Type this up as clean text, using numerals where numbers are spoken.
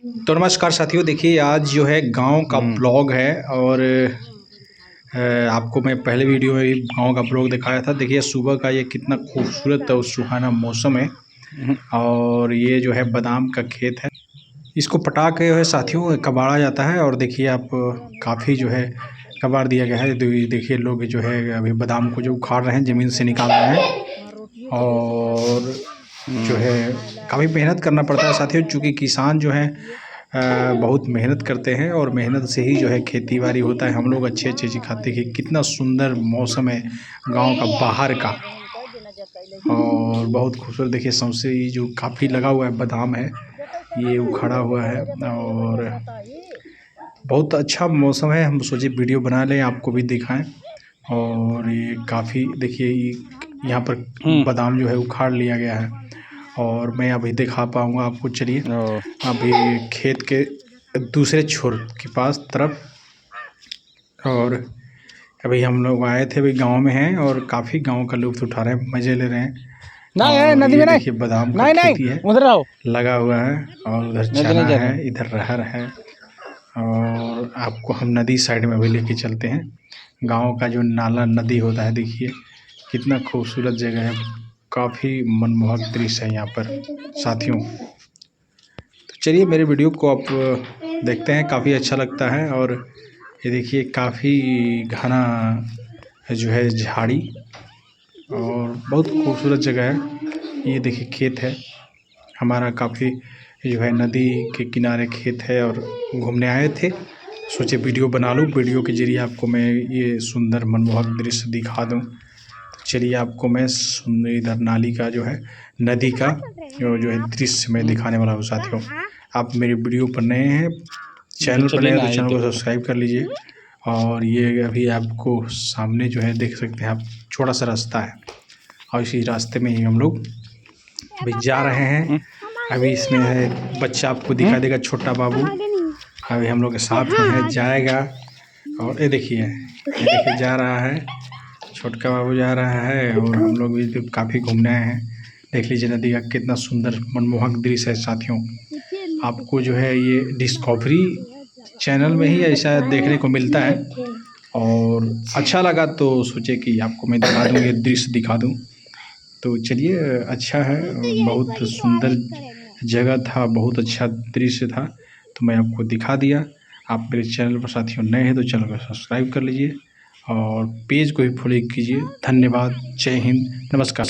तो नमस्कार साथियों, देखिए आज जो है गांव का ब्लॉग है और आपको मैं पहले वीडियो में भी गांव का ब्लॉग दिखाया था। देखिए सुबह का ये कितना खूबसूरत और सुहाना मौसम है और ये जो है बादाम का खेत है। इसको पटा के जो है साथियों कबाड़ा जाता है और देखिए आप काफ़ी जो है कबाड़ दिया गया है। देखिए लोग जो है अभी बादाम को जो उखाड़ रहे हैं, ज़मीन से निकाल रहे हैं और जो है काफ़ी मेहनत करना पड़ता है साथियों, चूँकि किसान जो है बहुत मेहनत करते हैं और मेहनत से ही जो है खेती बाड़ी होता है। हम लोग अच्छी अच्छी चीज़ खाते हैं। कितना सुंदर मौसम है गांव का बाहर का और बहुत खूबसूरत। देखिए सौंसे ये जो काफ़ी लगा हुआ है बादाम है, ये उखड़ा हुआ है और बहुत अच्छा मौसम है। हम सोचे वीडियो बना लें, आपको भी दिखाएं। और ये काफ़ी देखिए यहाँ पर बादाम जो है उखाड़ लिया गया है और मैं अभी दिखा पाऊँगा आपको। चलिए अभी खेत के दूसरे छोर के पास तरफ, और अभी हम लोग आए थे, अभी गांव में हैं और काफ़ी गांव का लुत्फ़ उठा रहे हैं, मज़े ले रहे हैं। और नदी ये में देखिए बादाम का खेती है, उधर आओ। लगा हुआ है और उधर चना है, इधर रहर है। और आपको हम नदी साइड में भी लेके चलते हैं। गांव का जो नाला नदी होता है, देखिए कितना खूबसूरत जगह है, काफ़ी मनमोहक दृश्य है यहाँ पर साथियों। तो चलिए मेरे वीडियो को आप देखते हैं, काफ़ी अच्छा लगता है। और ये देखिए काफ़ी घना जो है झाड़ी और बहुत खूबसूरत जगह है। ये देखिए खेत है हमारा, काफ़ी जो है नदी के किनारे खेत है और घूमने आए थे, सोचे वीडियो बना लूँ। वीडियो के ज़रिए आपको मैं ये सुंदर मनमोहक दृश्य दिखा दूँ। तो चलिए आपको मैं इधर नाली का जो है नदी का जो है दृश्य मैं दिखाने वाला हूँ साथियों। आप मेरी वीडियो पर नए हैं, चैनल पर नए हैं तो चैनल को सब्सक्राइब कर लीजिए। और ये अभी आपको सामने जो है देख सकते हैं आप, छोटा सा रास्ता है और इसी रास्ते में ही हम लोग अभी जा रहे हैं। अभी इसमें है बच्चा, आपको दिखा देगा छोटा बाबू, अभी हम लोग के साथ में है, जाएगा। और ये देखिए जा रहा है, छोटका बाबू जा रहा है और हम लोग भी काफ़ी घूमने आए हैं। देख लीजिए नदी का कितना सुंदर मनमोहक दृश्य है साथियों। आपको जो है ये डिस्कवरी चैनल में ही ऐसा देखने को मिलता है और अच्छा लगा तो सोचे कि आपको मैं दिखा दूँ, ये दृश्य दिखा दूँ। तो चलिए अच्छा है, बहुत सुंदर जगह था, बहुत अच्छा दृश्य था, तो मैं आपको दिखा दिया। आप मेरे चैनल पर साथियों नए हैं तो चैनल को सब्सक्राइब कर लीजिए और पेज को भी फॉलो कीजिए। धन्यवाद, जय हिंद, नमस्कार।